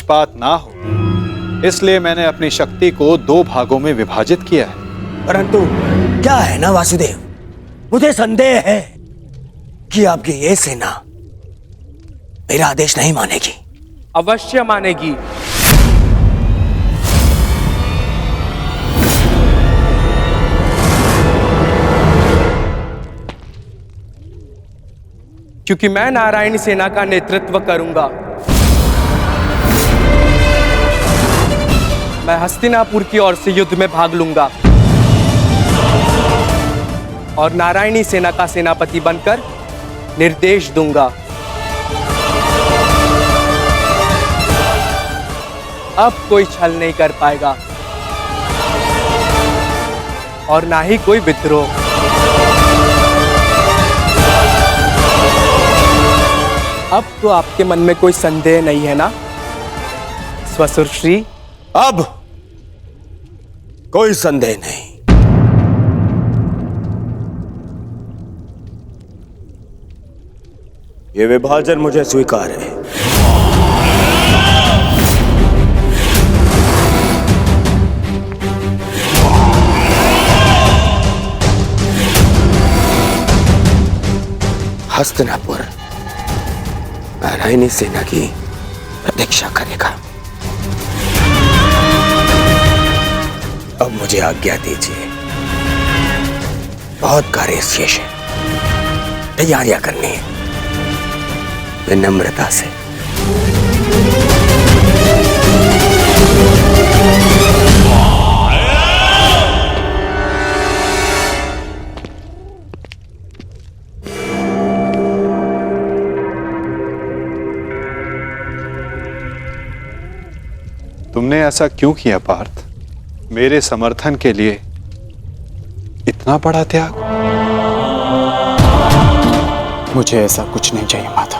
पक्षपात ना हो, इसलिए मैंने अपनी शक्ति को 2 भागों में विभाजित किया है। परंतु क्या है ना वासुदेव, मुझे संदेह है कि आपकी ये सेना मेरा आदेश नहीं मानेगी। अवश्य मानेगी। क्योंकि मैं नारायणी सेना का नेतृत्व करूंगा। मैं हस्तिनापुर की ओर से युद्ध में भाग लूंगा और नारायणी सेना का सेनापति बनकर निर्देश दूंगा। अब कोई छल नहीं कर पाएगा और ना ही कोई विद्रोह। अब तो आपके मन में कोई संदेह नहीं है ना स्वसुर श्री? अब कोई संदेह नहीं। ये विभाजन मुझे स्वीकार है। हस्तिनापुर नारायणी सेना की प्रतीक्षा करेगा। अब मुझे आज्ञा दीजिए, बहुत कार्य शेष है, तैयारियां करनी है। विनम्रता से। तुमने ऐसा क्यों किया पार्थ? मेरे समर्थन के लिए इतना बड़ा त्याग? मुझे ऐसा कुछ नहीं चाहिए माता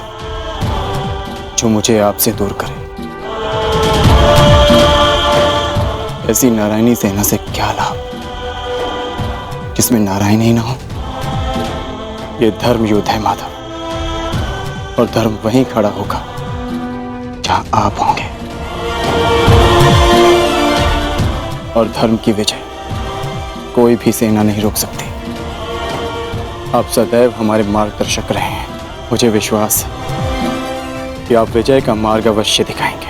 जो मुझे आपसे दूर करे। ऐसी नारायणी सेना से क्या लाभ जिसमें नारायण ही ना हो? ये धर्म युद्ध है माता, और धर्म वहीं खड़ा होगा जहां आप होंगे। और धर्म की विजय कोई भी सेना नहीं रोक सकती। आप सदैव हमारे मार्गदर्शक रहे हैं। मुझे विश्वास है कि आप विजय का मार्ग अवश्य दिखाएंगे।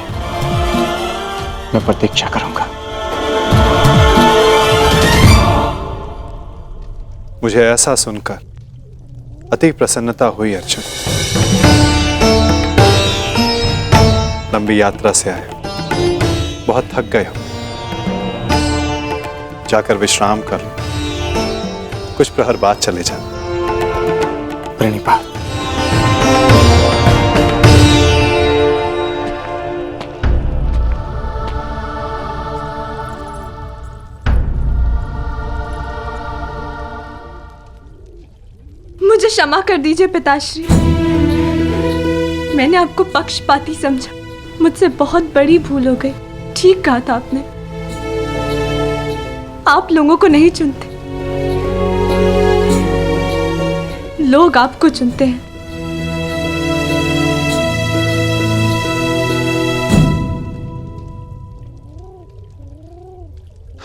मैं प्रतीक्षा करूंगा। मुझे ऐसा सुनकर अति प्रसन्नता हुई अर्जुन। लंबी यात्रा से आए, बहुत थक गए हो, जाकर विश्राम कर लो। कुछ प्रहर बाद चले जा। प्रणिपात। मुझे क्षमा कर दीजिए पिताश्री, मैंने आपको पक्षपाती समझा। मुझसे बहुत बड़ी भूल हो गई। ठीक कहा था आपने, आप लोगों को नहीं चुनते, लोग आपको चुनते हैं।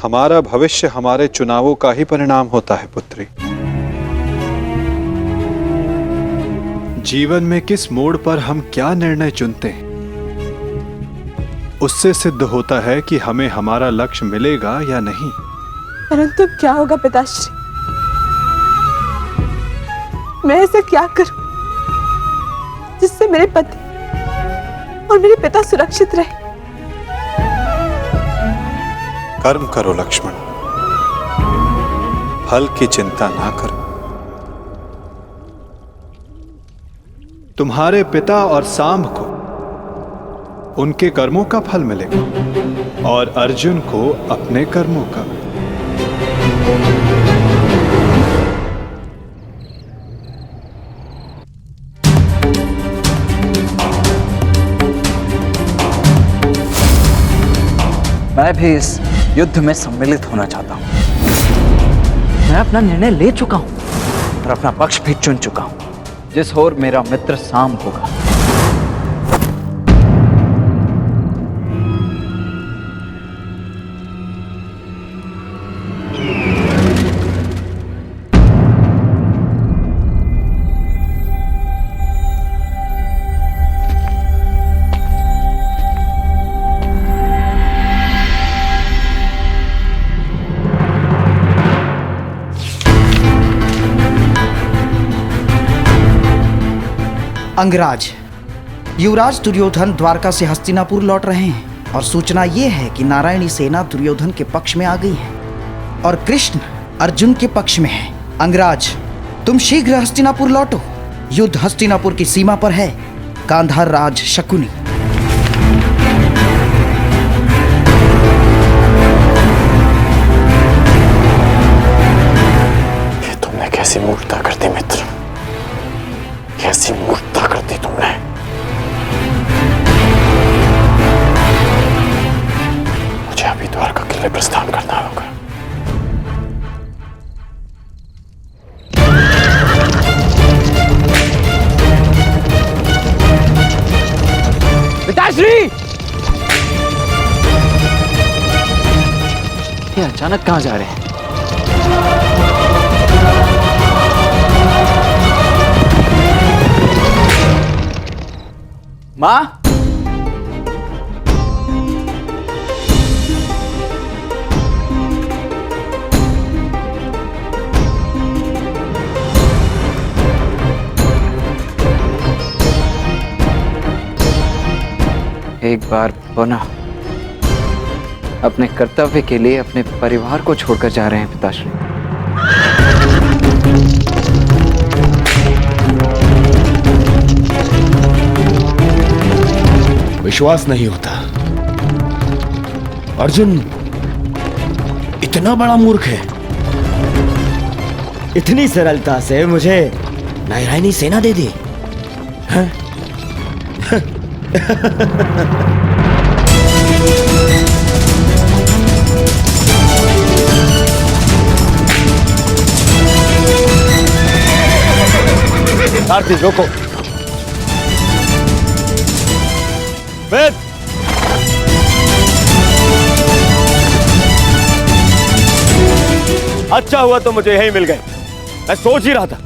हमारा भविष्य हमारे चुनावों का ही परिणाम होता है पुत्री। जीवन में किस मोड़ पर हम क्या निर्णय चुनते हैं, उससे सिद्ध होता है कि हमें हमारा लक्ष्य मिलेगा या नहीं। परंतु क्या होगा पिताश्री? मैं ऐसा क्या करूं जिससे मेरे पति और मेरे पिता सुरक्षित रहे? कर्म करो लक्ष्मण, फल की चिंता ना करो। तुम्हारे पिता और सांब को उनके कर्मों का फल मिलेगा और अर्जुन को अपने कर्मों का। मैं भी इस युद्ध में सम्मिलित होना चाहता हूं। मैं अपना निर्णय ले चुका हूं और अपना पक्ष भी चुन चुका हूं। जिस ओर मेरा मित्र सांब होगा अंगराज, युवराज दुर्योधन द्वारका से हस्तिनापुर लौट रहे हैं और सूचना ये है कि नारायणी सेना दुर्योधन के पक्ष में आ गई है और कृष्ण अर्जुन के पक्ष में है। अंगराज, तुम शीघ्र हस्तिनापुर लौटो। युद्ध हस्तिनापुर की सीमा पर है। गांधार राज शकुनी। ये तुमने कैसी मूर्खता कर दी मित्र, कैसी मूर्खता कर दी तुमने। मुझे अभी द्वारका किले प्रस्थान करना होगा। पिताश्री! ये अचानक कहां जा रहे हैं? मां? एक बार पुनः अपने कर्तव्य के लिए अपने परिवार को छोड़कर जा रहे हैं पिताश्री। विश्वास नहीं होता, अर्जुन इतना बड़ा मूर्ख है। इतनी सरलता से मुझे नारायणी सेना दे दी। हाँ? सारथी रोको। वेद, अच्छा हुआ तो मुझे यही मिल गए। मैं सोच ही रहा था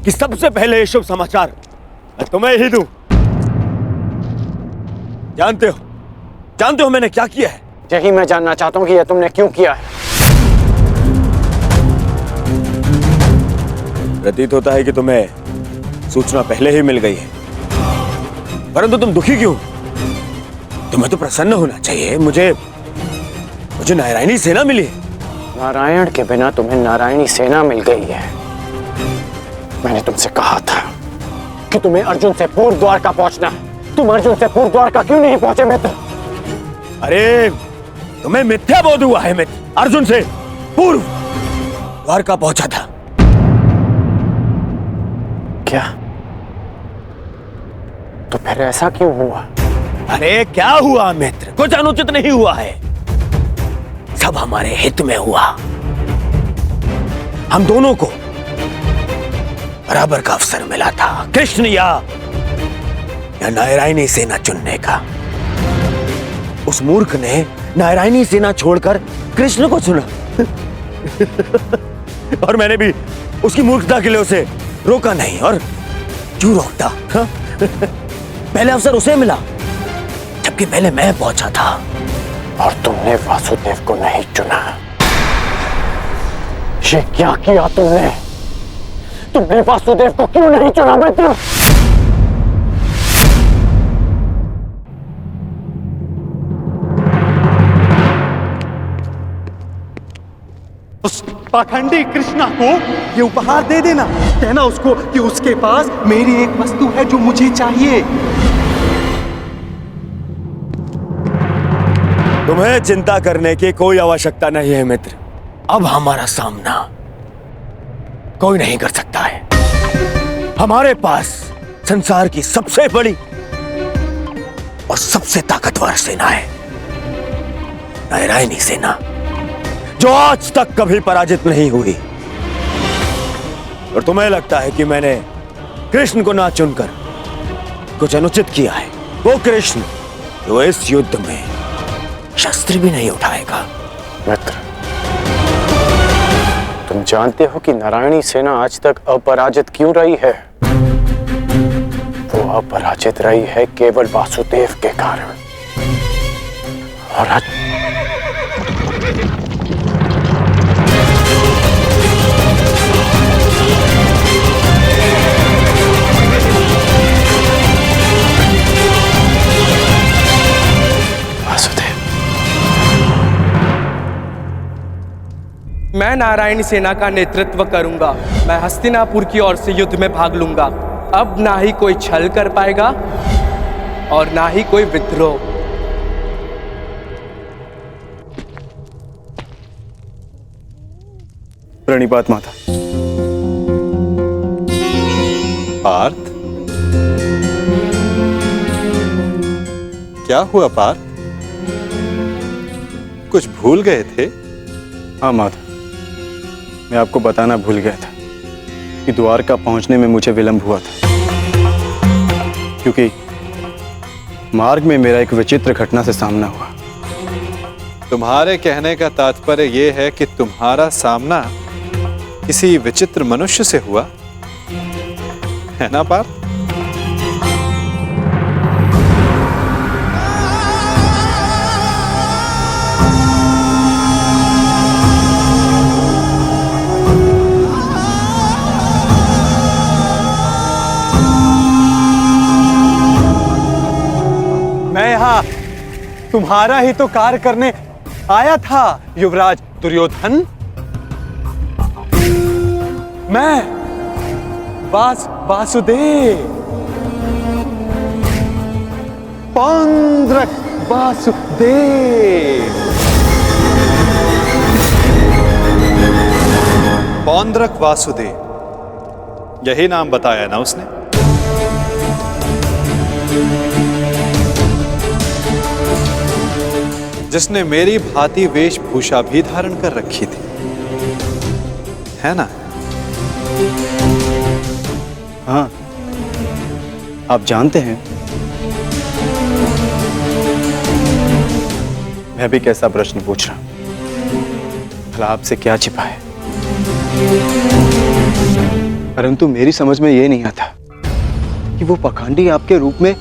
कि सबसे पहले ये शुभ समाचार मैं तुम्हें ही दूं। जानते हो मैंने क्या किया है? यही मैं जानना चाहता हूं कि यह तुमने क्यों किया है। प्रतीत होता है कि तुम्हें सूचना पहले ही मिल गई है, परंतु तुम दुखी क्यों? तुम्हें तो प्रसन्न होना चाहिए। मुझे नारायणी सेना मिली है। नारायण के बिना तुम्हें नारायणी सेना मिल गई है। मैंने तुमसे कहा था कि तुम्हें अर्जुन से पूर्व द्वारका पहुंचना है। तुम अर्जुन से पूर्व द्वारका क्यों नहीं पहुंचे मित्र? अरे तुम्हें मिथ्या बोध हुआ है मित्र। अर्जुन से पूर्व द्वारका पहुंचा था। क्या? तो फिर ऐसा क्यों हुआ? अरे क्या हुआ मित्र? कुछ अनुचित नहीं हुआ है, सब हमारे हित में हुआ। हम दोनों को बराबर का अवसर मिला था, कृष्ण या नारायणी सेना चुनने का। उस मूर्ख ने नारायणी सेना छोड़कर कृष्ण को चुना और मैंने भी उसकी मूर्खता के लिए उसे रोका नहीं। और क्यों रोकता? हा? पहले अवसर उसे मिला जबकि पहले मैं पहुंचा था। और तुमने वासुदेव को नहीं चुना। ये क्या किया तुमने? तुमने वासुदेव को क्यों नहीं चुना मित्र? उस पाखंडी कृष्णा को ये उपहार दे देना। कहना उसको कि उसके पास मेरी एक वस्तु है जो मुझे चाहिए। तुम्हें चिंता करने की कोई आवश्यकता नहीं है मित्र। अब हमारा सामना कोई नहीं कर सकता है। हमारे पास संसार की सबसे बड़ी और सबसे ताकतवर सेना है, नारायणी सेना, जो आज तक कभी पराजित नहीं हुई। और तुम्हें लगता है कि मैंने कृष्ण को ना चुनकर कुछ अनुचित किया है? वो कृष्ण जो इस युद्ध में शस्त्र भी नहीं उठाएगा। मित्र, तुम जानते हो कि नारायणी सेना आज तक अपराजित क्यों रही है? वो अपराजित रही है केवल वासुदेव के कारण। और आज मैं नारायणी सेना का नेतृत्व करूंगा। मैं हस्तिनापुर की ओर से युद्ध में भाग लूंगा। अब ना ही कोई छल कर पाएगा और ना ही कोई विद्रोह। प्रणिपात माता। पार्थ, क्या हुआ पार्थ? कुछ भूल गए थे? हाँ माता, मैं आपको बताना भूल गया था कि द्वारका पहुंचने में मुझे विलंब हुआ था, क्योंकि मार्ग में मेरा एक विचित्र घटना से सामना हुआ। तुम्हारे कहने का तात्पर्य यह है कि तुम्हारा सामना किसी विचित्र मनुष्य से हुआ, है ना पार्थ? मैं यहाँ तुम्हारा ही तो कार्य करने आया था युवराज दुर्योधन। मैं वासुदेव, पौंद्रक वासुदेव। पौंद्रक वासुदेव, यही नाम बताया ना उसने? जिसने मेरी भांति वेशभूषा भी धारण कर रखी थी, है ना? हाँ, आप जानते हैं मैं भी कैसा प्रश्न पूछ रहा हूं, भला आपसे क्या छिपा है? परंतु मेरी समझ में यह नहीं आता कि वो पाखंडी आपके रूप में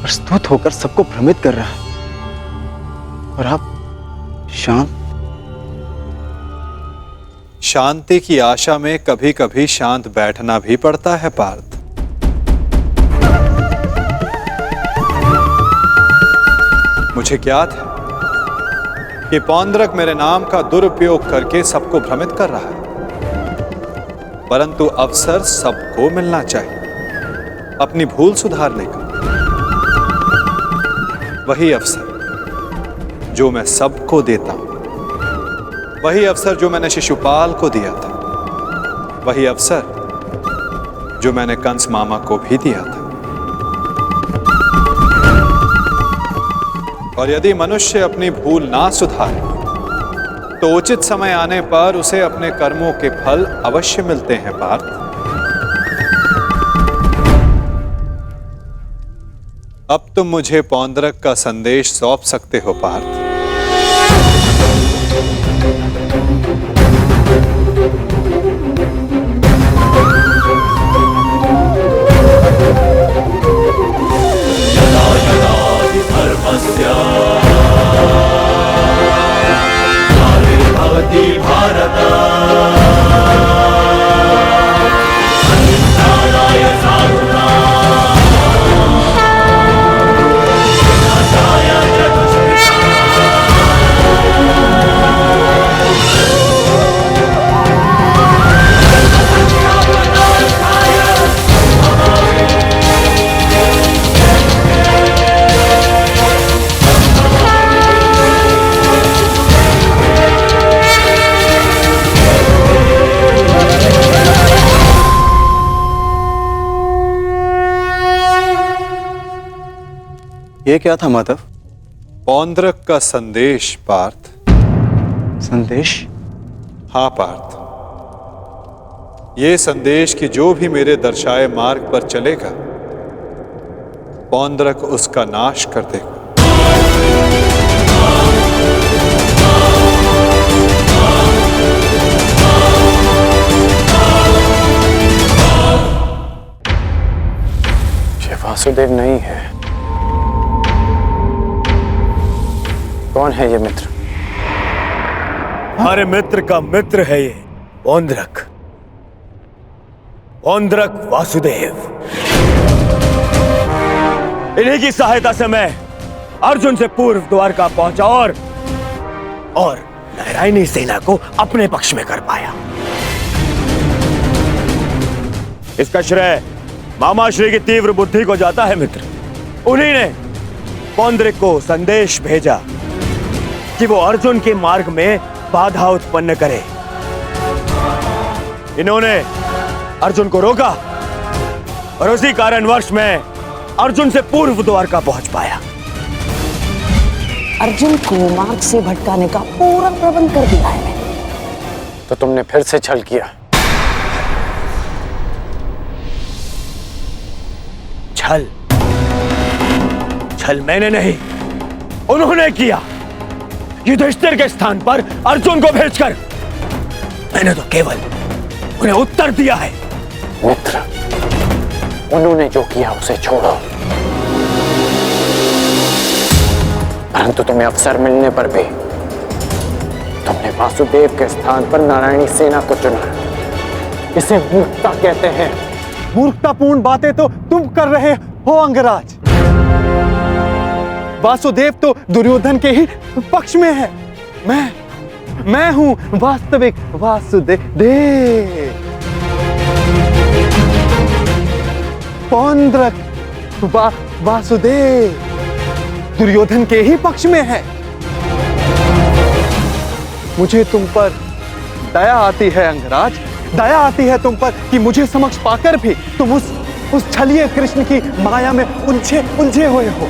प्रस्तुत होकर सबको भ्रमित कर रहा है और आप शांत। शांति की आशा में कभी कभी शांत बैठना भी पड़ता है पार्थ। मुझे ज्ञात है कि पौंद्रक मेरे नाम का दुरुपयोग करके सबको भ्रमित कर रहा है, परंतु अवसर सबको मिलना चाहिए अपनी भूल सुधारने का। वही अवसर जो मैं सबको देता हूं, वही अवसर जो मैंने शिशुपाल को दिया था, वही अवसर जो मैंने कंस मामा को भी दिया था। और यदि मनुष्य अपनी भूल ना सुधारे तो उचित समय आने पर उसे अपने कर्मों के फल अवश्य मिलते हैं पार्थ। अब तुम मुझे पौंद्रक का संदेश सौंप सकते हो पार्थ। ये क्या था माधव? पौंद्रक का संदेश पार्थ। संदेश? हाँ पार्थ, ये संदेश कि जो भी मेरे दर्शाए मार्ग पर चलेगा पौंद्रक उसका नाश कर देगा। ये वासुदेव नहीं है। कौन है ये मित्र? हमारे मित्र का मित्र है ये पौंद्रक, पौंद्रक वासुदेव। इन्हीं की सहायता से मैं अर्जुन से पूर्व द्वारका पहुंचा और नारायणी सेना को अपने पक्ष में कर पाया। इसका श्रेय मामाश्री की तीव्र बुद्धि को जाता है मित्र। उन्हीं ने पौंड्रिक को संदेश भेजा कि वो अर्जुन के मार्ग में बाधा उत्पन्न करे। इन्होंने अर्जुन को रोका और उसी कारणवश में अर्जुन से पूर्व द्वारका पहुंच पाया। अर्जुन को मार्ग से भटकाने का पूरा प्रबंध कर दिया है मैंने। तो तुमने फिर से छल किया। छल? छल मैंने नहीं, उन्होंने किया। युधिष्ठिर के स्थान पर अर्जुन को भेजकर मैंने तो केवल उन्हें उत्तर दिया है। मित्र, उन्होंने जो किया उसे छोड़ो, परंतु तुम्हें अवसर मिलने पर भी तुमने वासुदेव के स्थान पर नारायणी सेना को चुना। इसे मूर्खता कहते हैं। मूर्खतापूर्ण बातें तो तुम कर रहे हो अंगराज। वासुदेव तो दुर्योधन के ही पक्ष में है। मैं हूं वास्तविक वासुदेव। पौंड्रक वासुदेव दुर्योधन के ही पक्ष में है। मुझे तुम पर दया आती है अंगराज, दया आती है तुम पर कि मुझे समक्ष पाकर भी तुम उस छलिए कृष्ण की माया में उलझे हुए हो।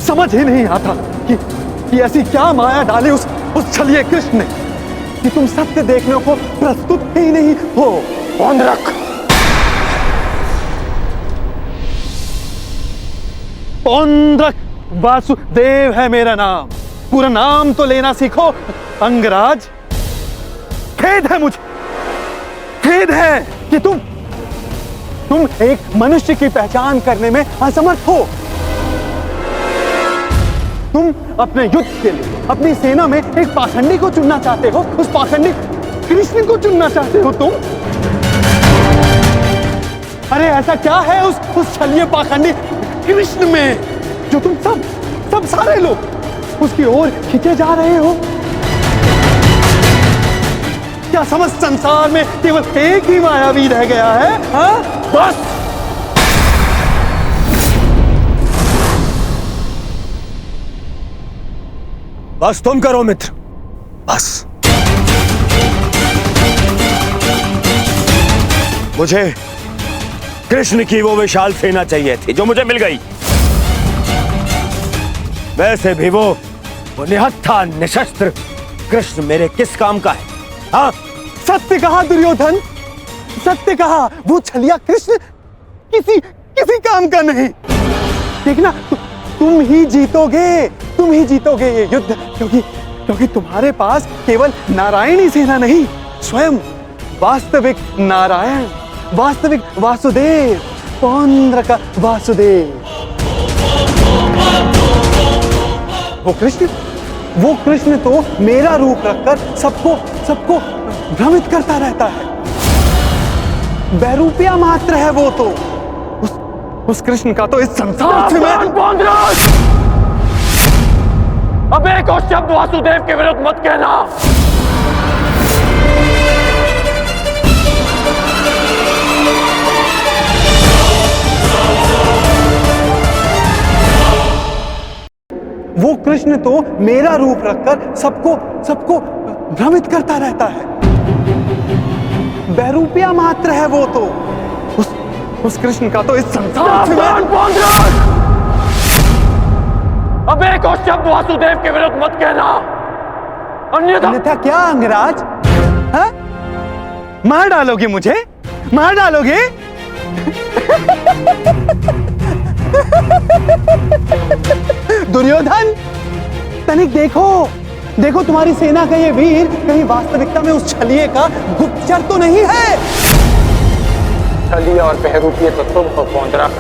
समझ ही नहीं आता कि ऐसी क्या माया डाली उस छलिए कृष्ण ने कि तुम सत्य देखने को प्रस्तुत ही नहीं हो। पौंड्रक, पौंड्रक वासुदेव है मेरा नाम। पूरा नाम तो लेना सीखो अंगराज। खेद है मुझे, खेद है कि तुम एक मनुष्य की पहचान करने में असमर्थ हो। तुम अपने युद्ध के लिए अपनी सेना में एक पाखंडी को चुनना चाहते हो। उस पाखंडी कृष्ण को चुनना चाहते हो तुम। अरे ऐसा क्या है उस छलिए पाखंडी कृष्ण में जो तुम सब सारे लोग उसकी ओर खींचे जा रहे हो? क्या समस्त संसार में केवल एक ही मायावी रह गया है? हाँ? बस तुम करो मित्र, बस। मुझे कृष्ण की वो विशाल सेना चाहिए थी जो मुझे मिल गई। वैसे भी वो निहत्था निशस्त्र कृष्ण मेरे किस काम का है? हाँ, सत्य कहा दुर्योधन, सत्य कहा। वो छलिया कृष्ण किसी काम का नहीं। देखना, तुम ही जीतोगे ये युद्ध, क्योंकि तुम्हारे पास केवल नारायणी सेना नहीं, स्वयं वास्तविक नारायण, वास्तविक वासुदेव, पौंड्रक वासुदेव। वो कृष्ण तो मेरा रूप रखकर सबको भ्रमित करता रहता है। बैरूपिया मात्र है वो तो। उस कृष्ण का तो इस संसार से मैं अब एक और शब्द वासुदेव के विरुद्ध मत कहना। वो कृष्ण तो मेरा रूप रखकर सबको भ्रमित करता रहता है। बैरूपिया मात्र है वो तो। उस कृष्ण का तो इस संसार से मैं अब एक और शब्द वासुदेव के विरुद्ध मत कहना, अन्यथा क्या अंगराज? हाँ? मार डालोगे मुझे? मार डालोगे? दुर्योधन, तनिक देखो तुम्हारी सेना का ये वीर कहीं वास्तविकता में उस छलिए का गुप्तचर तो नहीं है। छलिए और बहरूपिये तो तुम हो पौंड्रक।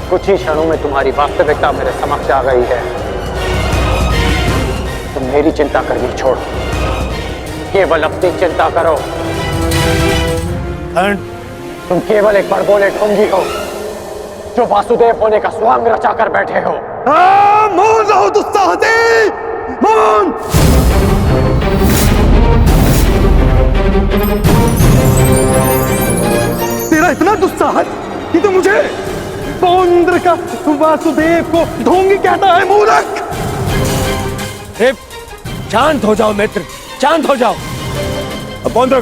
कुछ ही क्षणों में तुम्हारी वास्तविकता मेरे समक्ष आ गई है। तुम मेरी चिंता करनी छोड़ो, केवल अपनी चिंता करो। तुम केवल एक बड़बोले ढोंगी हो। जो वासुदेव होने का स्वांग रचा कर बैठे हो। मौन रहो दुस्साहसी, मौन। तेरा इतना दुस्साहस कि तू मुझे पौंद्र का वासुदेव को ढोंगी कहता है, मूर्ख। शांत हो जाओ मित्र, शांत हो जाओ। पौंद्र,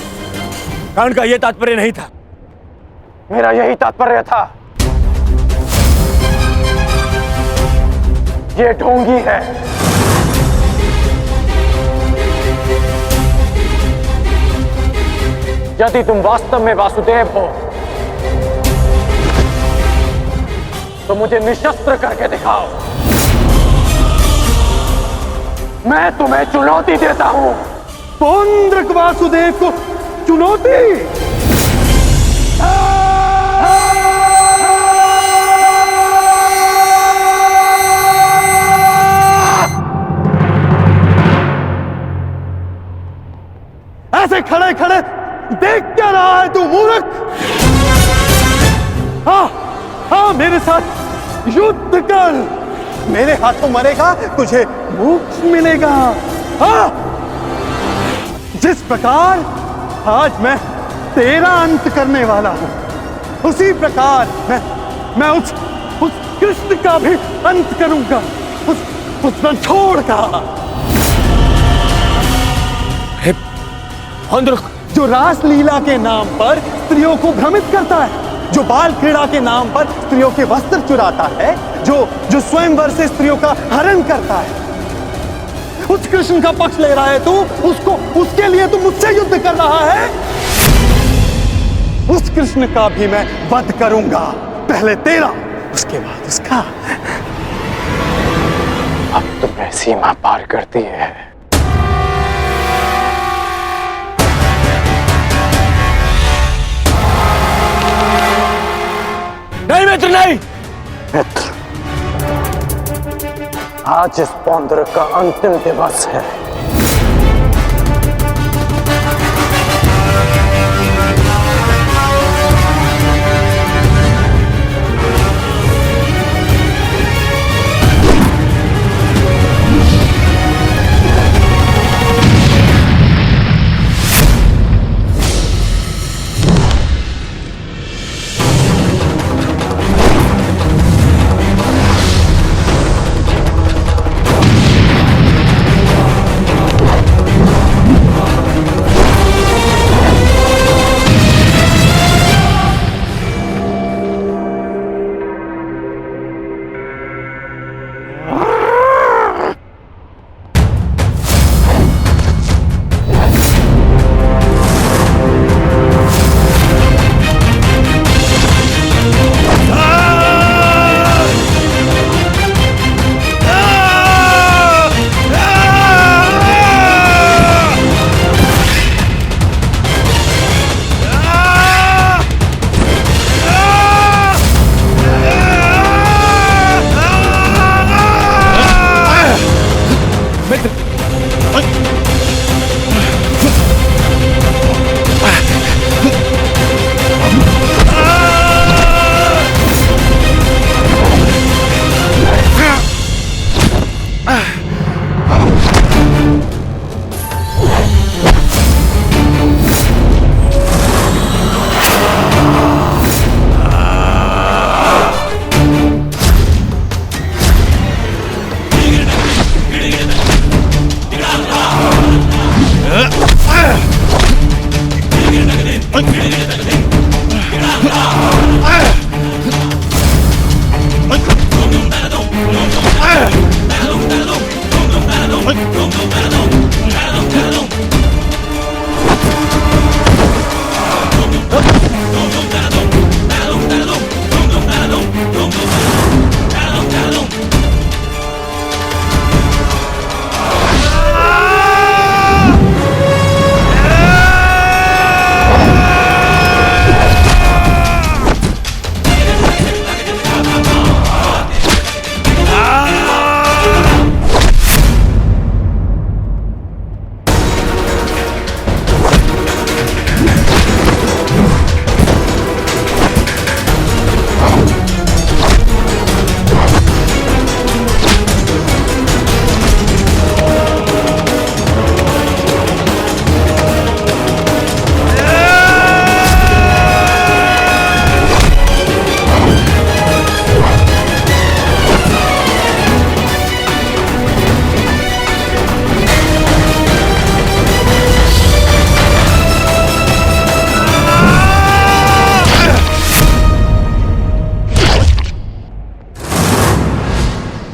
कांड का यह तात्पर्य नहीं था, मेरा यही तात्पर्य था। ये ढोंगी है। यदि तुम वास्तव में वासुदेव हो तो मुझे निशस्त्र करके दिखाओ। मैं तुम्हें चुनौती देता हूं। पौंद्रक वासुदेव को चुनौती? ऐसे खड़े खड़े देख क्या रहा है तू, मूर्ख? हाँ, मेरे साथ युद्ध कर। मेरे हाथों मरेगा, तुझे मोक्ष मिलेगा। हाँ, जिस प्रकार आज मैं तेरा अंत करने वाला हूं, उसी प्रकार मैं उस कृष्ण का भी अंत करूंगा, उस रणछोड़ का। जो रासलीला के नाम पर स्त्रियों को भ्रमित करता है, जो बाल क्रीड़ा के नाम पर स्त्रियों के वस्त्र चुराता है, जो स्वयंवर से स्त्रियों का हरण करता है, उस कृष्ण का पक्ष ले रहा है तू। उसके लिए तू मुझसे युद्ध कर रहा है। उस कृष्ण का भी मैं वध करूंगा, पहले तेरा, उसके बाद उसका। अब तुम्हें सीमा पार करती है। नहीं मित्र, नहीं मित्र, आज इस पौंद्र का अंतिम दिवस है।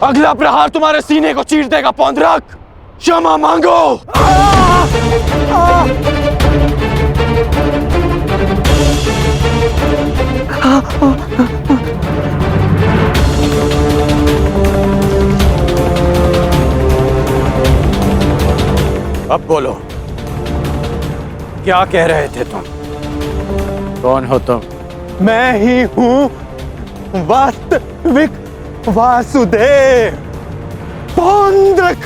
अगला प्रहार तुम्हारे सीने को चीर देगा पौंद्रक। क्षमा मांगो। अब बोलो, क्या कह रहे थे तुम? कौन हो तुम? मैं ही हूं वास्तविक वासुदेव। पौंद्रक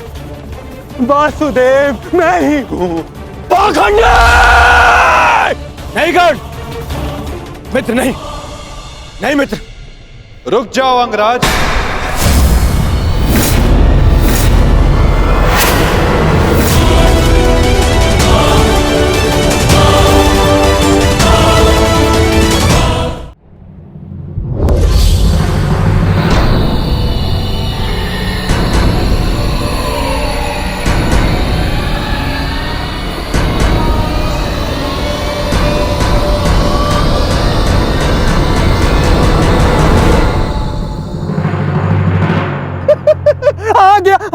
वासुदेव मैं ही हूं। पाखंडी! नहीं कर मित्र, नहीं नहीं मित्र। रुक जाओ अंगराज।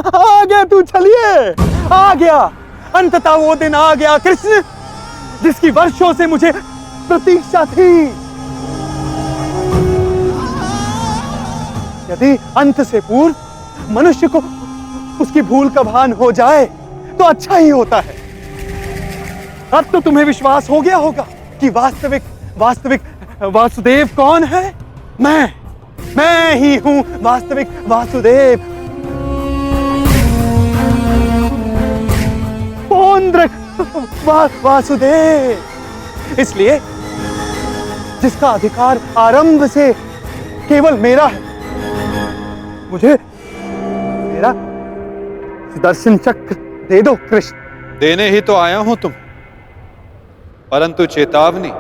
आ गया तू, चलिए आ गया। अंततः वो दिन आ गया कृष्ण, जिसकी वर्षों से मुझे प्रतीक्षा थी। यदि अंत से पूर्व मनुष्य को उसकी भूल का भान हो जाए तो अच्छा ही होता है। अब तो तुम्हें विश्वास हो गया होगा कि वास्तविक वासुदेव कौन है। मैं ही हूं वास्तविक वासुदेव। पौंद्रक वासुदेव, इसलिए जिसका अधिकार आरंभ से केवल मेरा है। मुझे मेरा दर्शन चक्र दे दो कृष्ण। देने ही तो आया हूं तुम, परंतु चेतावनी,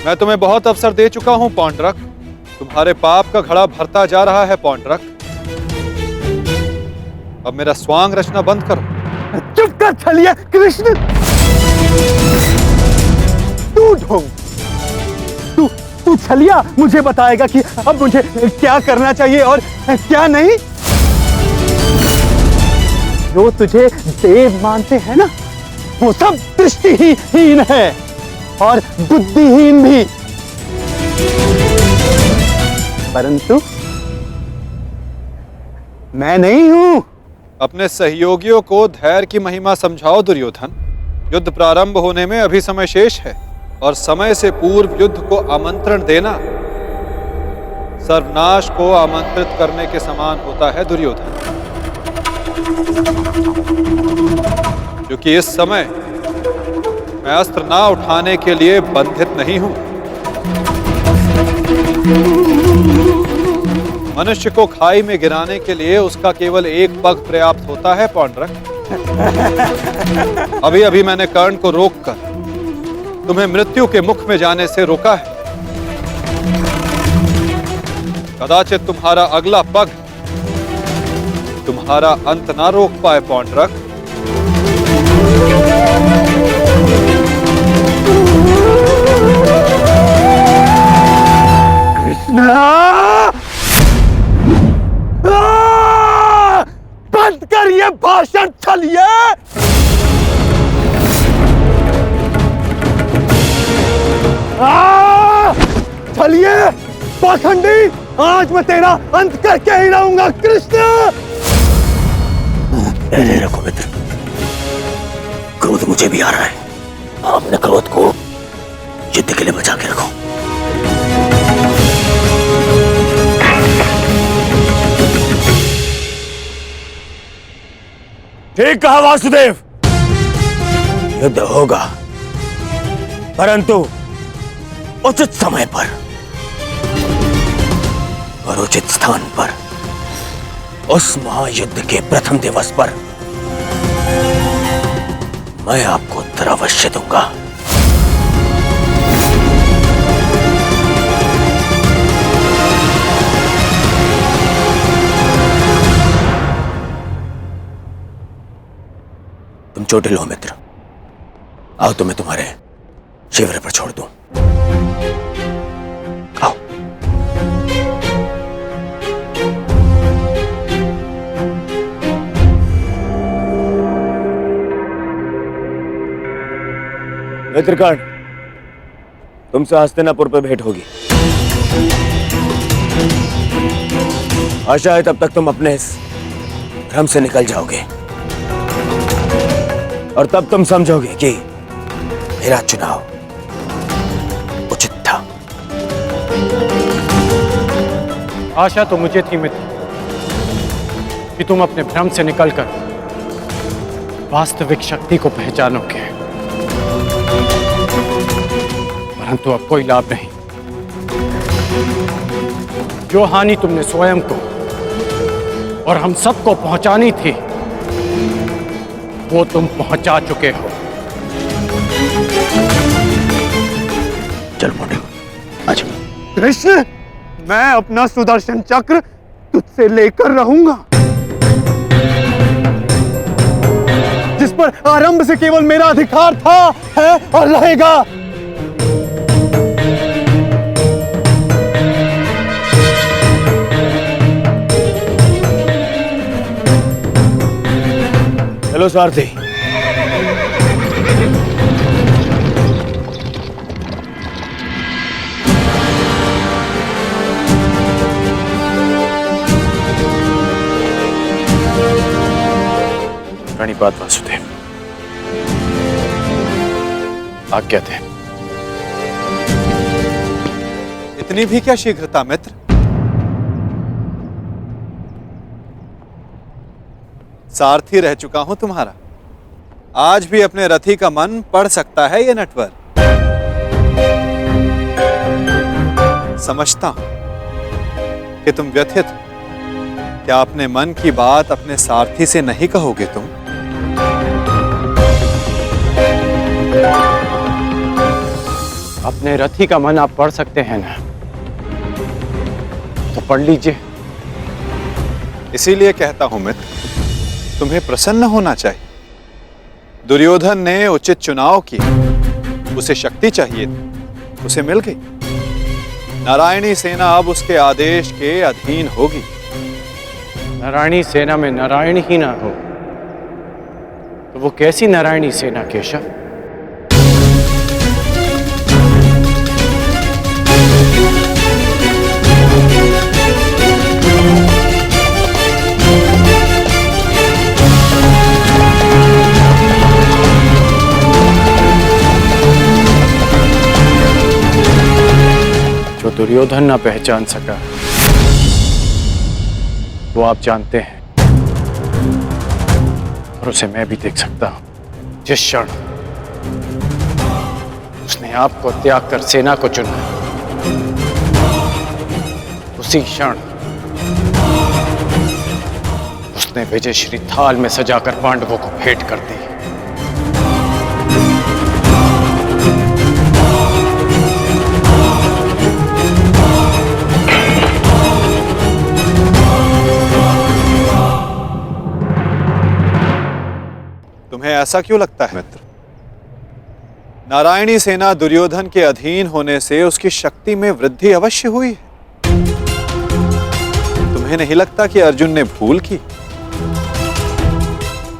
मैं तुम्हें बहुत अवसर दे चुका हूं पौंड्रक। तुम्हारे पाप का घड़ा भरता जा रहा है पौंड्रक। अब मेरा स्वांग रचना बंद करो। चुप कर छलिया कृष्ण। तू ढोंग, तू छलिया मुझे बताएगा कि अब मुझे क्या करना चाहिए और क्या नहीं। जो तुझे देव मानते हैं ना, वो सब दृष्टिहीन है और बुद्धिहीन भी। परंतु मैं नहीं हूं। अपने सहयोगियों को धैर्य की महिमा समझाओ दुर्योधन। युद्ध प्रारंभ होने में अभी समय शेष है और समय से पूर्व युद्ध को आमंत्रण देना सर्वनाश को आमंत्रित करने के समान होता है दुर्योधन। क्योंकि इस समय मैं अस्त्र ना उठाने के लिए बंधित नहीं हूं। मनुष्य को खाई में गिराने के लिए उसका केवल एक पग पर्याप्त होता है पौंड्रक। अभी अभी मैंने कर्ण को रोककर तुम्हें मृत्यु के मुख में जाने से रोका है। कदाचित तुम्हारा अगला पग तुम्हारा अंत ना रोक पाए पौंड्रक। बंद कर ये भाषण छलिए। छलिए पाखंडी, आज मैं तेरा अंत करके ही रहूंगा कृष्ण। रखो मित्र, क्रोध मुझे भी आ रहा है। अपने क्रोध को युद्ध के लिए बचा के रखो। ठीक कहा वासुदेव, युद्ध होगा, परंतु उचित समय पर और उचित स्थान पर। उस महायुद्ध के प्रथम दिवस पर मैं आपको उत्तर अवश्य दूंगा। तुम चोटिल हो मित्र, आओ तुम्हें तुम्हारे शिविर पर छोड़ दूं। आओ। मित्रगण, तुमसे हस्तिनापुर पे भेंट होगी। आशा है तब तक तुम अपने इस भ्रम से निकल जाओगे और तब तुम समझोगे कि मेरा चुनाव उचित था। आशा तो मुझे थी मित्र कि तुम अपने भ्रम से निकलकर वास्तविक शक्ति को पहचानोगे, परंतु अब कोई लाभ नहीं। जो हानि तुमने स्वयं को और हम सबको पहुंचानी थी, वो तुम पहुंचा चुके हो। चल मोटे, आज कृष्ण, मैं अपना सुदर्शन चक्र तुझसे लेकर रहूंगा, जिस पर आरंभ से केवल मेरा अधिकार था, है और रहेगा। चलो सारथी। प्रणिपात वासुदेव, आज्ञा दे। इतनी भी क्या शीघ्रता मित्र? सारथी रह चुका हूं तुम्हारा। आज भी अपने रथी का मन पढ़ सकता है ये नटवर। समझता हूं कि तुम व्यथित हो। क्या अपने मन की बात अपने सारथी से नहीं कहोगे तुम? अपने रथी का मन आप पढ़ सकते हैं ना, तो पढ़ लीजिए। इसीलिए कहता हूं मित्र, तुम्हें प्रसन्न होना चाहिए। दुर्योधन ने उचित चुनाव किया, उसे शक्ति चाहिए थी, उसे मिल गई। नारायणी सेना अब उसके आदेश के अधीन होगी। नारायणी सेना में नारायण ही ना हो तो वो कैसी नारायणी सेना केशव? जो दुर्योधन ना पहचान सका वो आप जानते हैं, और उसे मैं भी देख सकता हूं। जिस क्षण उसने आपको त्याग कर सेना को चुना, उसी क्षण उसने विजयश्री थाल में सजाकर पांडवों को भेंट कर दी। तुम्हें ऐसा क्यों लगता है मित्र? नारायणी सेना दुर्योधन के अधीन होने से उसकी शक्ति में वृद्धि अवश्य हुई है। तुम्हें नहीं लगता कि अर्जुन ने भूल की?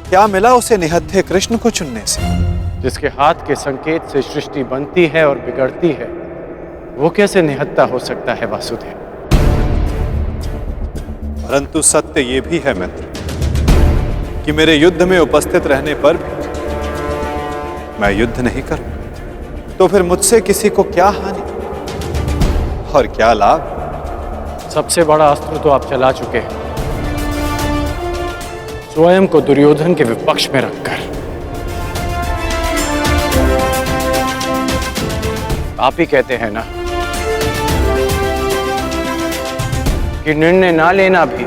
क्या मिला उसे निहत्थे कृष्ण को चुनने से? जिसके हाथ के संकेत से सृष्टि बनती है और बिगड़ती है, वो कैसे निहत्था हो सकता है वासुदेव? परंतु सत्य ये भी है मित्र कि मेरे युद्ध में उपस्थित रहने पर भी मैं युद्ध नहीं करूंगा, तो फिर मुझसे किसी को क्या हानि और क्या लाभ? सबसे बड़ा अस्त्र तो आप चला चुके हैं, स्वयं को दुर्योधन के विपक्ष में रखकर। आप ही कहते हैं ना कि निर्णय ना लेना भी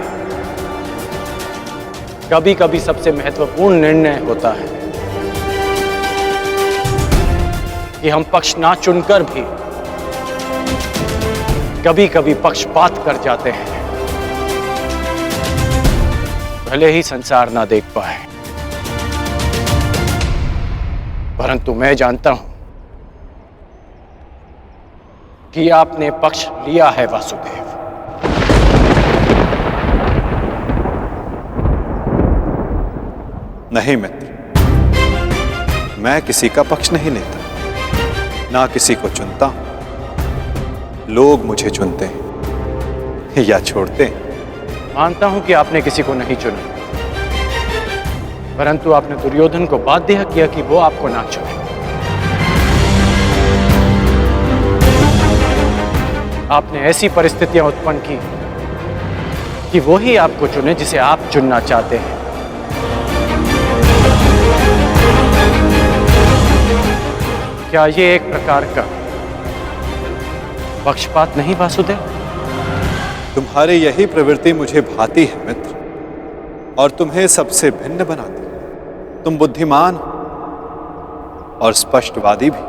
कभी कभी सबसे महत्वपूर्ण निर्णय होता है, कि हम पक्ष ना चुनकर भी कभी कभी पक्षपात कर जाते हैं, भले ही संसार ना देख पाए। परंतु मैं जानता हूं कि आपने पक्ष लिया है वासुदेव। नहीं मित्र, मैं किसी का पक्ष नहीं लेता। ना किसी को चुनता हूं, लोग मुझे चुनते हैं या छोड़ते हैं। मानता हूं कि आपने किसी को नहीं चुना, परंतु आपने दुर्योधन को बाध्य किया कि वो आपको ना चुने। आपने ऐसी परिस्थितियां उत्पन्न की कि वो ही आपको चुने जिसे आप चुनना चाहते हैं। क्या ये एक प्रकार का पक्षपात नहीं वासुदेव? तुम्हारी यही प्रवृत्ति मुझे भाती है मित्र, और तुम्हें सबसे भिन्न बनाती है। तुम बुद्धिमान हो और स्पष्टवादी भी।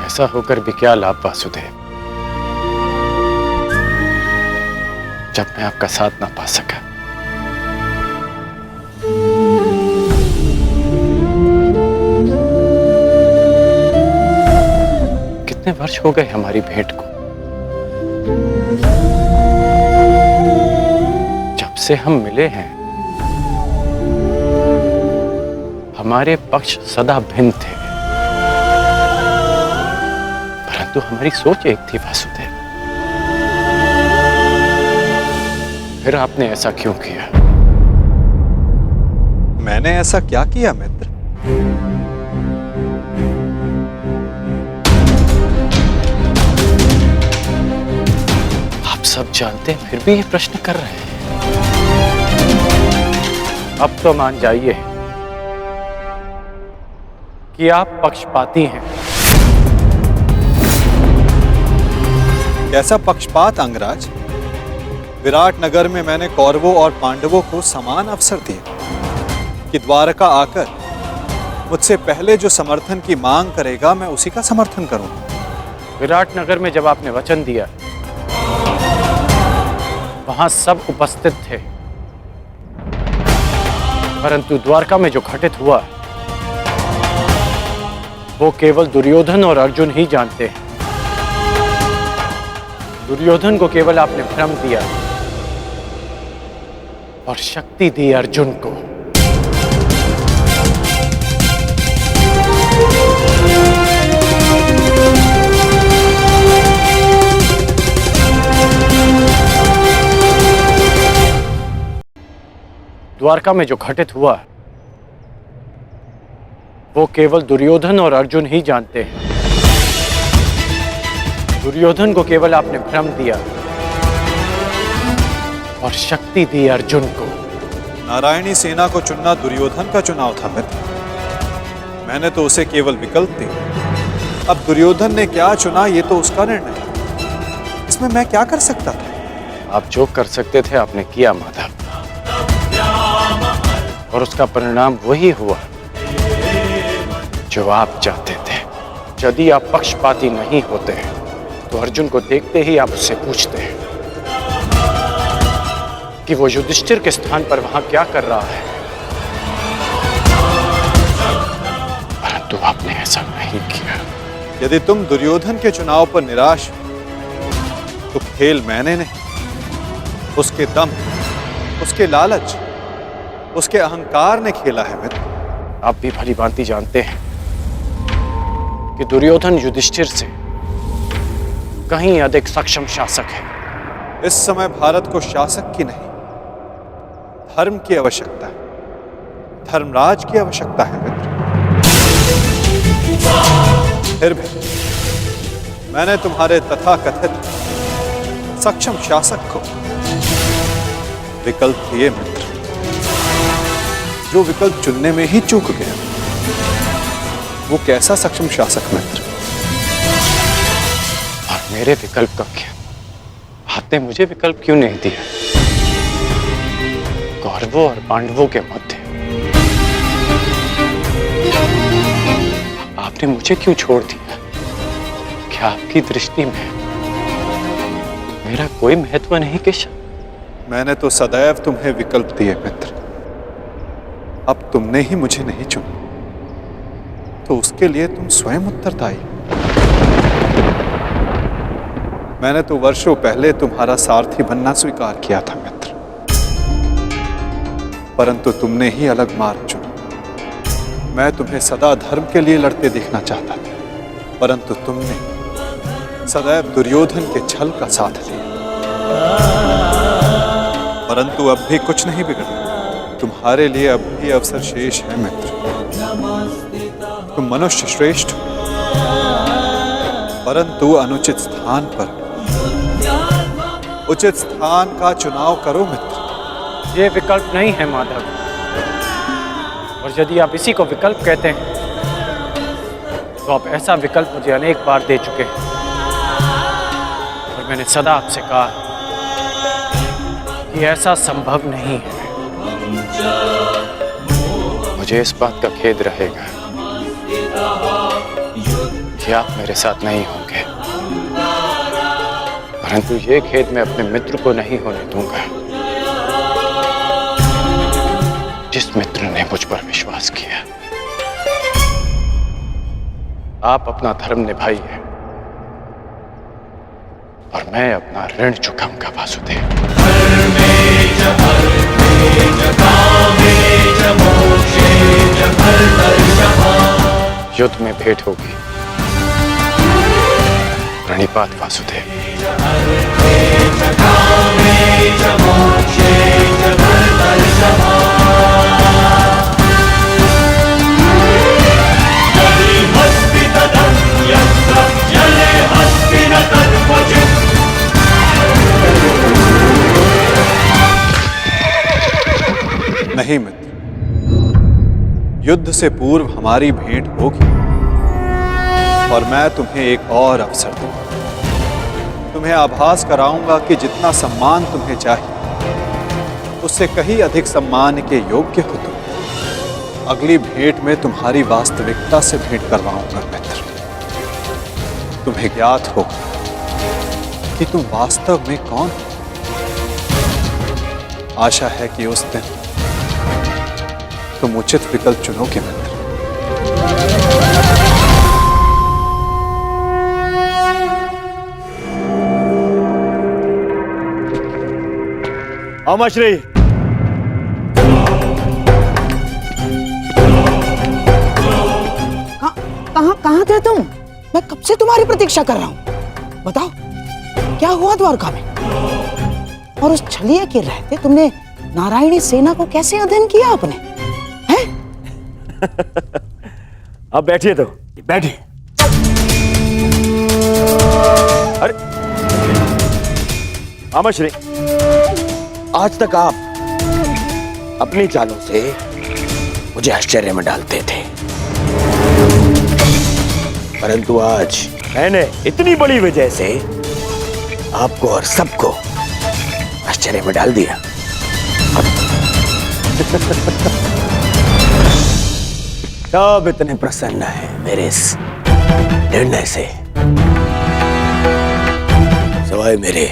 ऐसा होकर भी क्या लाभ वासुदेव, जब मैं आपका साथ ना पा सका। कितने वर्ष हो गए हमारी भेंट को? जब से हम मिले हैं हमारे पक्ष सदा भिन्न थे, परंतु हमारी सोच एक थी वासुदेव। फिर आपने ऐसा क्यों किया? मैंने ऐसा क्या किया मित्र? आप सब जानते हैं फिर भी ये प्रश्न कर रहे हैं। अब तो मान जाइए कि आप पक्षपाती हैं। कैसा पक्षपात अंगराज? विराट नगर में मैंने कौरवों और पांडवों को समान अवसर दिए कि द्वारका आकर मुझसे पहले जो समर्थन की मांग करेगा मैं उसी का समर्थन करूंगा। विराट नगर में जब आपने वचन दिया वहां सब उपस्थित थे, परंतु द्वारका में जो घटित हुआ वो केवल दुर्योधन और अर्जुन ही जानते हैं। दुर्योधन को केवल आपने भ्रम दिया और शक्ति दी अर्जुन को। द्वारका में जो घटित हुआ वो केवल दुर्योधन और अर्जुन ही जानते हैं। दुर्योधन को केवल आपने भ्रम दिया और शक्ति दी अर्जुन को। नारायणी सेना को चुनना दुर्योधन का चुनाव था मित्र। मैंने तो उसे केवल विकल्प दिए। अब दुर्योधन ने क्या चुना ये तो उसका निर्णय है। इसमें मैं क्या कर सकता था? आप जो कर सकते थे आपने किया माधव, और उसका परिणाम वही हुआ जो आप चाहते थे। यदि आप पक्षपाती नहीं होते तो अर्जुन को देखते ही आप उससे पूछते हैं कि वो युधिष्ठिर के स्थान पर वहां क्या कर रहा है, परंतु आपने ऐसा नहीं किया। यदि तुम दुर्योधन के चुनाव पर निराश हो तो खेल मैंने नहीं, उसके दम, उसके लालच, उसके अहंकार ने खेला है मित्र। आप भी भली भांति जानते हैं कि दुर्योधन युधिष्ठिर से कहीं अधिक सक्षम शासक है। इस समय भारत को शासक की नहीं, धर्म की आवश्यकता है, धर्मराज की आवश्यकता है मित्र। फिर भी मैंने तुम्हारे तथाकथित सक्षम शासक को विकल्प दिए मित्र, जो विकल्प चुनने में ही चूक गया। वो कैसा सक्षम शासक मित्र? और मेरे विकल्प का क्या? आपने मुझे विकल्प क्यों नहीं दिया? कौरवों और पांडवों के मध्य आपने मुझे क्यों छोड़ दिया? क्या आपकी दृष्टि में मेरा कोई महत्व नहीं केशव? मैंने तो सदैव तुम्हें विकल्प दिए मित्र। अब तुमने ही मुझे नहीं चुना तो उसके लिए तुम स्वयं उत्तरदायी। मैंने तो वर्षों पहले तुम्हारा सारथी बनना स्वीकार किया था मित्र। परंतु तुमने ही अलग मार्ग चुना। मैं तुम्हें सदा धर्म के लिए लड़ते देखना चाहता था, परंतु तुमने सदैव दुर्योधन के छल का साथ दिया। परंतु अब भी कुछ नहीं बिगड़ा। तुम्हारे लिए अब भी अवसर शेष है मित्र। तुम मनुष्य श्रेष्ठ हो, परंतु अनुचित स्थान पर। उचित स्थान का चुनाव करो मित्र। ये विकल्प नहीं है माधव, और यदि आप इसी को विकल्प कहते हैं तो आप ऐसा विकल्प मुझे अनेक बार दे चुके हैं, और मैंने सदा आपसे कहा कि ऐसा संभव नहीं है। मुझे इस बात का खेद रहेगा कि आप मेरे साथ नहीं होंगे, परंतु ये खेद मैं अपने मित्र को नहीं होने दूंगा, जिस मित्र ने मुझ पर विश्वास किया। आप अपना धर्म निभाइए और मैं अपना ऋण चुकाऊंगा वासुदेव। युद्ध में भेंट होगी। प्रणिपात वासुदेव। नहीं मित्र, युद्ध से पूर्व हमारी भेंट होगी, और मैं तुम्हें एक और अवसर दूंगा। तुम्हें आभास कराऊंगा कि जितना सम्मान तुम्हें चाहिए उससे कहीं अधिक सम्मान के योग्य हो तुम। अगली भेंट में तुम्हारी वास्तविकता से भेंट करवाऊंगा मित्र। तुम्हें ज्ञात होगा कि तुम वास्तव में कौन हो। आशा है कि उस दिन तुम उचित विकल्प चुनोगे मित्र। अमश्री, कहाँ थे तुम? मैं कब से तुम्हारी प्रतीक्षा कर रहा हूँ। बताओ क्या हुआ द्वारका में? और उस छलिया के रहते तुमने नारायणी सेना को कैसे अध्ययन किया आपने? हैं? अब बैठिए तो बैठिए। अरे अमश्री, आज तक आप अपनी चालों से मुझे आश्चर्य में डालते थे, परंतु आज मैंने इतनी बड़ी वजह से आपको और सबको आश्चर्य में डाल दिया। सब इतने प्रसन्न है मेरे इस निर्णय से, सिवाय मेरे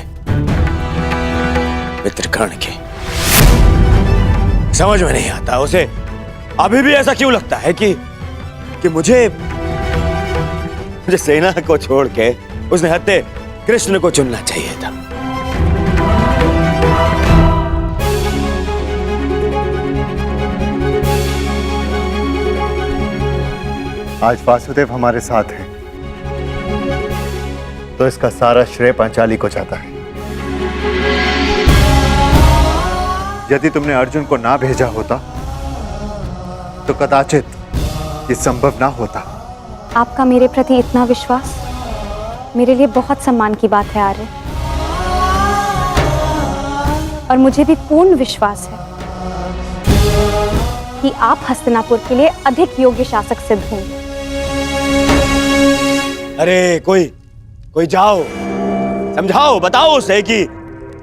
मित्र कर्ण के। समझ में नहीं आता उसे अभी भी ऐसा क्यों लगता है कि मुझे सेना को छोड़ के उसने हत्या कृष्ण को चुनना चाहिए था। आज वासुदेव हमारे साथ हैं, तो इसका सारा श्रेय पांचाली को जाता है। यदि तुमने अर्जुन को ना भेजा होता तो कदाचित ये संभव ना होता। आपका मेरे प्रति इतना विश्वास मेरे लिए बहुत सम्मान की बात है आर्य, और मुझे भी पूर्ण विश्वास है कि आप हस्तिनापुर के लिए अधिक योग्य शासक सिद्ध होंगे। अरे कोई जाओ, समझाओ, बताओ उसे कि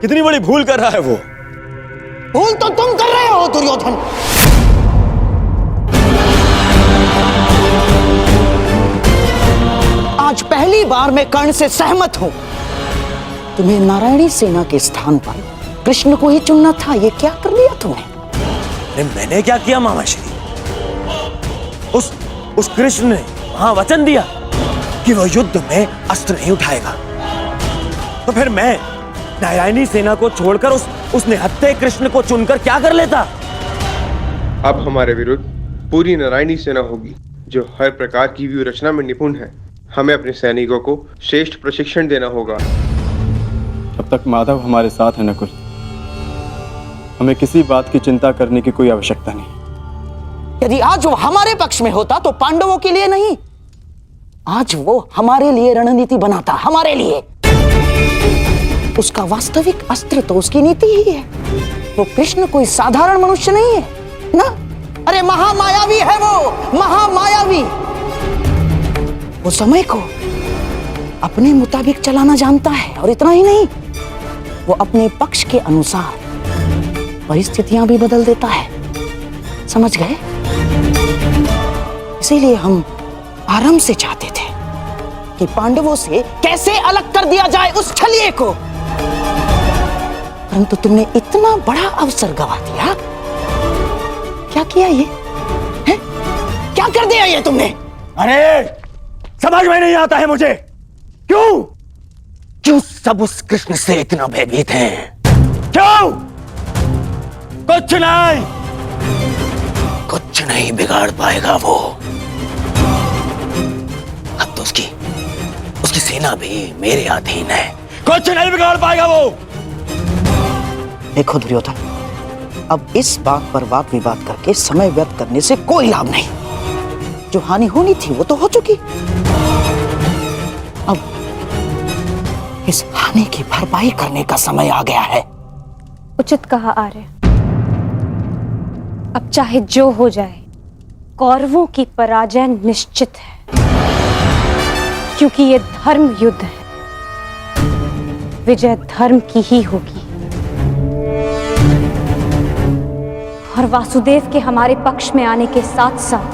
कितनी बड़ी भूल कर रहा है वो। भूल तो तुम कर रहे हो दुर्योधन। आज पहली बार मैं कर्ण से सहमत हूं। तुम्हें नारायणी सेना के स्थान पर कृष्ण को ही चुनना था। ये क्या कर लिया तुमने? अरे मैंने क्या किया मामाश्री? उस कृष्ण ने वहां वचन दिया कि वो युद्ध में अस्त्र नहीं उठाएगा, तो फिर मैं नारायणी सेना को छोड़कर उसने हत्या कृष्ण को चुनकर क्या कर लेता? अब हमारे विरुद्ध पूरी नारायणी सेना होगी जो हर प्रकार की व्यू रचना में निपुण है। हमें अपने सैनिकों को श्रेष्ठ प्रशिक्षण देना होगा। जब तक माधव हमारे साथ है नकुल, हमें किसी बात की चिंता करने की कोई आवश्यकता नहीं। यदि आज वो हमारे पक्ष में होता तो पांडवों के लिए नहीं, आज वो हमारे लिए रणनीति बनाता, हमारे लिए। उसका वास्तविक अस्त्र तो उसकी नीति ही है। वो कृष्ण कोई साधारण मनुष्य नहीं है ना। अरे महामायावी है वो, महामायावी। वो समय को अपने मुताबिक चलाना जानता है, और इतना ही नहीं, वो अपने पक्ष के अनुसार परिस्थितियां भी बदल देता है। समझ गए? इसीलिए हम आरंभ से चाहते थे कि पांडवों से कैसे अलग कर दिया जाए उस छलिए को, परंतु तुमने इतना बड़ा अवसर गवा दिया। क्या किया ये है? क्या कर दिया ये तुमने? अरे समझ में नहीं आता है मुझे, क्यों सब उस कृष्ण से इतना भयभीत हैं? क्यों? कुछ नहीं बिगाड़ पाएगा वो। अब तो उसकी सेना भी मेरे अधीन है। कुछ नहीं बिगाड़ पाएगा वो। देखो दुर्योधन, अब इस बात पर वाद विवाद करके समय व्यर्थ करने से कोई लाभ नहीं। जो हानि होनी थी वो तो हो चुकी। अब इस हानि की भरपाई करने का समय आ गया है। उचित कहा आर्य। अब चाहे जो हो जाए, कौरवों की पराजय निश्चित है, क्योंकि ये धर्म युद्ध है। विजय धर्म की ही होगी, और वासुदेव के हमारे पक्ष में आने के साथ साथ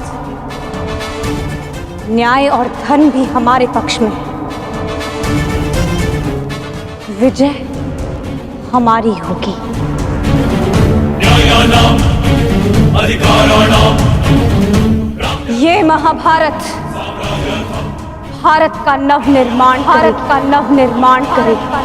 न्याय और धर्म भी हमारे पक्ष में है। विजय हमारी होगी। ये महाभारत भारत का नवनिर्माण करेगा।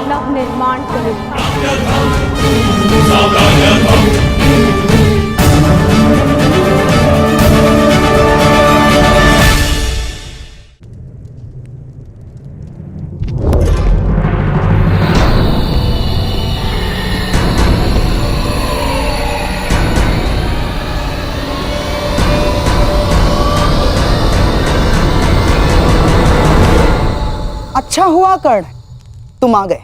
अच्छा हुआ कर्ण, तुम आ गए।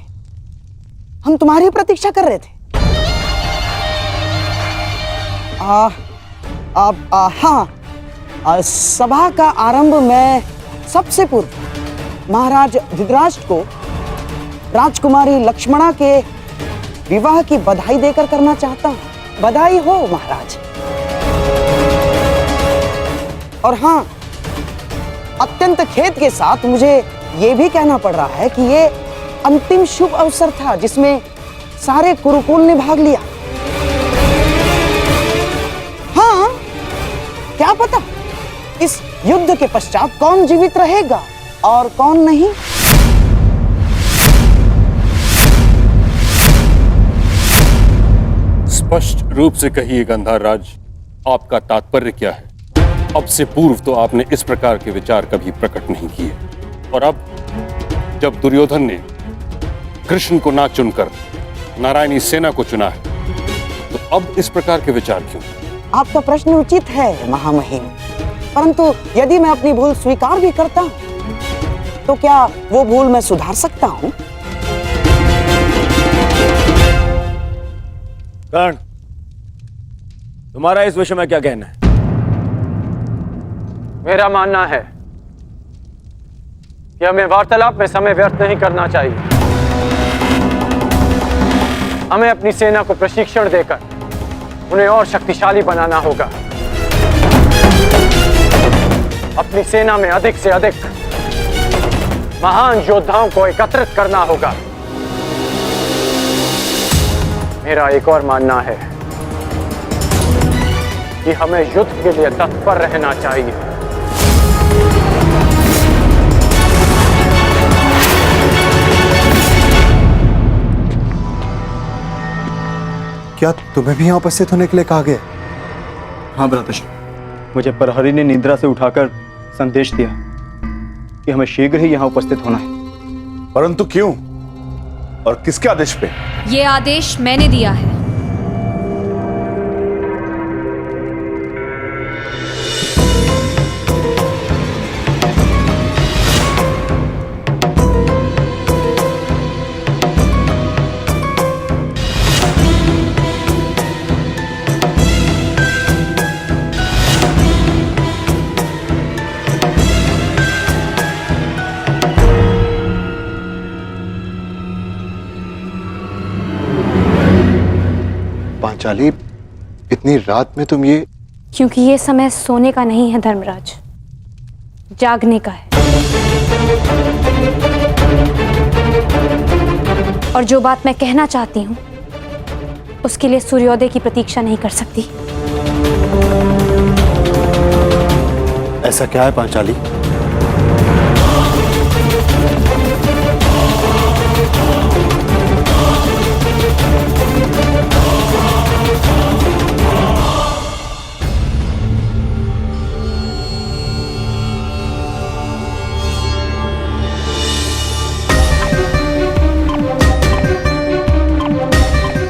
हम तुम्हारी प्रतीक्षा कर रहे थे। हाँ, सभा का आरंभ मैं सबसे पूर्व महाराज धृतराष्ट्र को राजकुमारी लक्ष्मणा के विवाह की बधाई देकर करना चाहता हूं। बधाई हो महाराज। और हाँ, अत्यंत खेद के साथ मुझे ये भी कहना पड़ रहा है कि ये अंतिम शुभ अवसर था जिसमें सारे कुरुकुल ने भाग लिया। हाँ, क्या पता इस युद्ध के पश्चात कौन जीवित रहेगा और कौन नहीं। स्पष्ट रूप से कहिए गंधार राज, आपका तात्पर्य क्या है? अब से पूर्व तो आपने इस प्रकार के विचार कभी प्रकट नहीं किए, और अब जब दुर्योधन ने कृष्ण को ना चुनकर नारायणी सेना को चुना है, तो अब इस प्रकार के विचार क्यों? आपका प्रश्न उचित है महामहिम, परंतु यदि मैं अपनी भूल स्वीकार भी करता हूं तो क्या वो भूल मैं सुधार सकता हूं? कर्ण, तुम्हारा इस विषय में क्या कहना है? मेरा मानना है कि हमें वार्तालाप में समय व्यर्थ नहीं करना चाहिए। हमें अपनी सेना को प्रशिक्षण देकर उन्हें और शक्तिशाली बनाना होगा। अपनी सेना में अधिक से अधिक महान योद्धाओं को एकत्रित करना होगा। मेरा एक और मानना है कि हमें युद्ध के लिए तत्पर रहना चाहिए। क्या तुम्हें भी यहां उपस्थित होने के लिए कहा गया? हाँ भ्राताश्री, मुझे प्रहरी ने निद्रा से उठाकर संदेश दिया कि हमें शीघ्र ही यहाँ उपस्थित होना है। परंतु क्यों और किसके आदेश पे? ये आदेश मैंने दिया है। पांचाली, इतनी रात में तुम ये? क्योंकि ये समय सोने का नहीं है धर्मराज, जागने का है। और जो बात मैं कहना चाहती हूं उसके लिए सूर्योदय की प्रतीक्षा नहीं कर सकती। ऐसा क्या है पांचाली?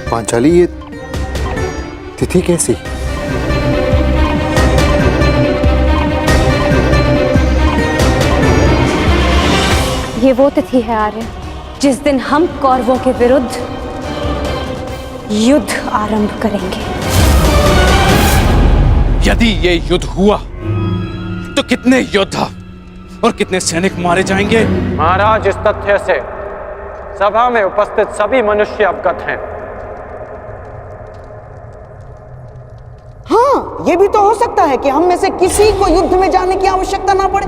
पांचाली, ये तिथि कैसी? ये वो तिथि है आर्य जिस दिन हम कौरवों के विरुद्ध युद्ध आरंभ करेंगे। यदि ये युद्ध हुआ तो कितने योद्धा और कितने सैनिक मारे जाएंगे? महाराज, इस तथ्य से सभा में उपस्थित सभी मनुष्य अवगत हैं। हाँ, ये भी तो हो सकता है कि हम में से किसी को युद्ध में जाने की आवश्यकता ना पड़े।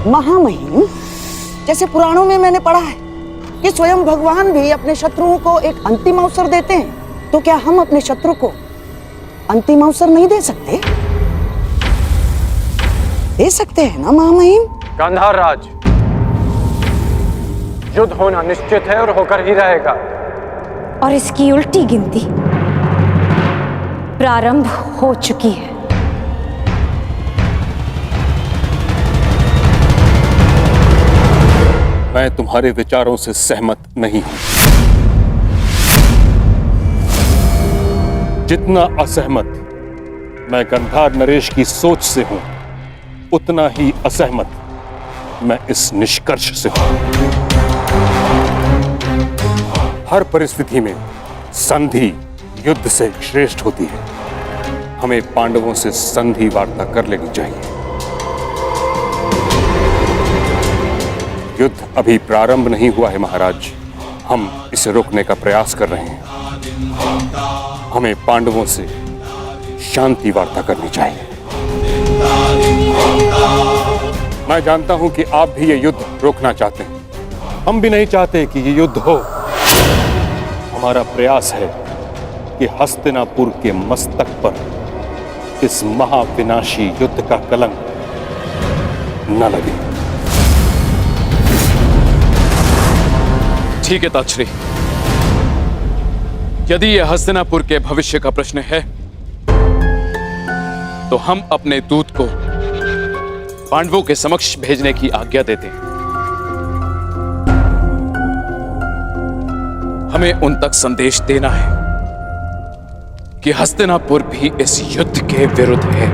महामहिम, जैसे पुराणों में मैंने पढ़ा है कि स्वयं भगवान भी अपने शत्रुओं को एक अंतिम अवसर देते हैं, तो क्या हम अपने शत्रु को अंतिम अवसर नहीं दे सकते? दे सकते हैं ना महामहिम? गांधार राज, युद्ध होना निश्चित है और होकर ही रहेगा। और इसकी उल्टी गिनती प्रारंभ हो चुकी है। मैं तुम्हारे विचारों से सहमत नहीं हूं। जितना असहमत मैं गंधार नरेश की सोच से हूं, उतना ही असहमत मैं इस निष्कर्ष से हूं। हर परिस्थिति में संधि युद्ध से श्रेष्ठ होती है। हमें पांडवों से संधि वार्ता कर लेनी चाहिए। युद्ध अभी प्रारंभ नहीं हुआ है महाराज, हम इसे रोकने का प्रयास कर रहे हैं। हमें पांडवों से शांति वार्ता करनी चाहिए। मैं जानता हूं कि आप भी ये युद्ध रोकना चाहते हैं, हम भी नहीं चाहते कि ये युद्ध हो। हमारा प्रयास है कि हस्तिनापुर के मस्तक पर इस महाविनाशी युद्ध का कलंक न लगे। ठीक है ताक्षरी, यदि यह हस्तिनापुर के भविष्य का प्रश्न है तो हम अपने दूत को पांडवों के समक्ष भेजने की आज्ञा देते हैं। हमें उन तक संदेश देना है कि हस्तिनापुर भी इस युद्ध के विरुद्ध है।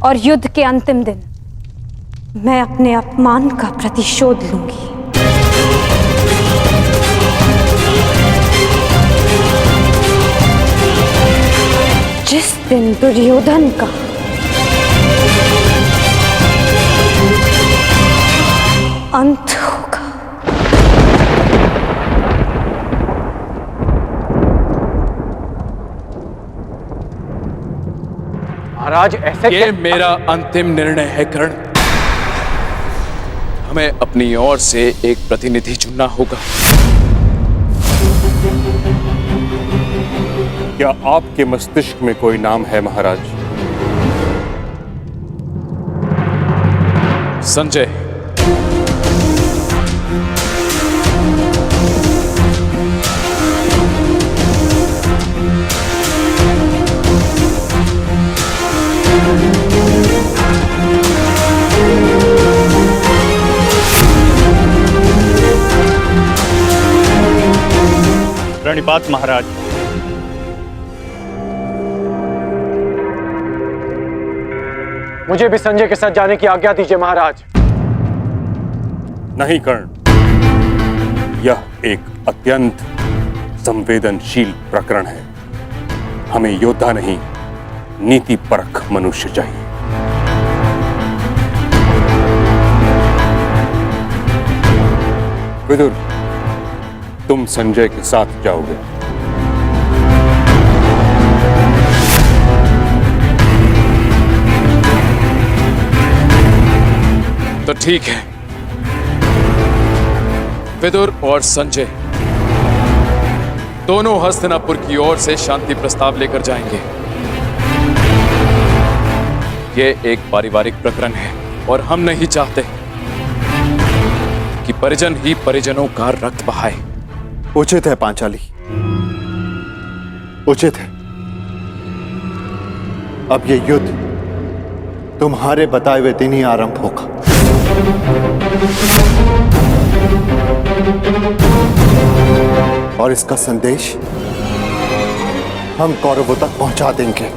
और युद्ध के अंतिम दिन मैं अपने अपमान का प्रतिशोध लूंगी। जिस दिन दुर्योधन का अंत होगा। महाराज, ऐसे ये मेरा अंतिम निर्णय है कर्ण। हमें अपनी ओर से एक प्रतिनिधि चुनना होगा। क्या आपके मस्तिष्क में कोई नाम है महाराज? संजय, प्रणिपात महाराज। मुझे भी संजय के साथ जाने की आज्ञा दीजिए महाराज। नहीं कर्ण, यह एक अत्यंत संवेदनशील प्रकरण है। हमें योद्धा नहीं, नीति परख मनुष्य चाहिए। विदुर, तुम संजय के साथ जाओगे। तो ठीक है, विदुर और संजय दोनों हस्तिनापुर की ओर से शांति प्रस्ताव लेकर जाएंगे। यह एक पारिवारिक प्रकरण है और हम नहीं चाहते कि परिजन ही परिजनों का रक्त बहाए। उचित है पांचाली, उचित है। अब ये युद्ध तुम्हारे बताए हुए दिन ही आरंभ होगा। और इसका संदेश हम कौरवों तक पहुंचा देंगे।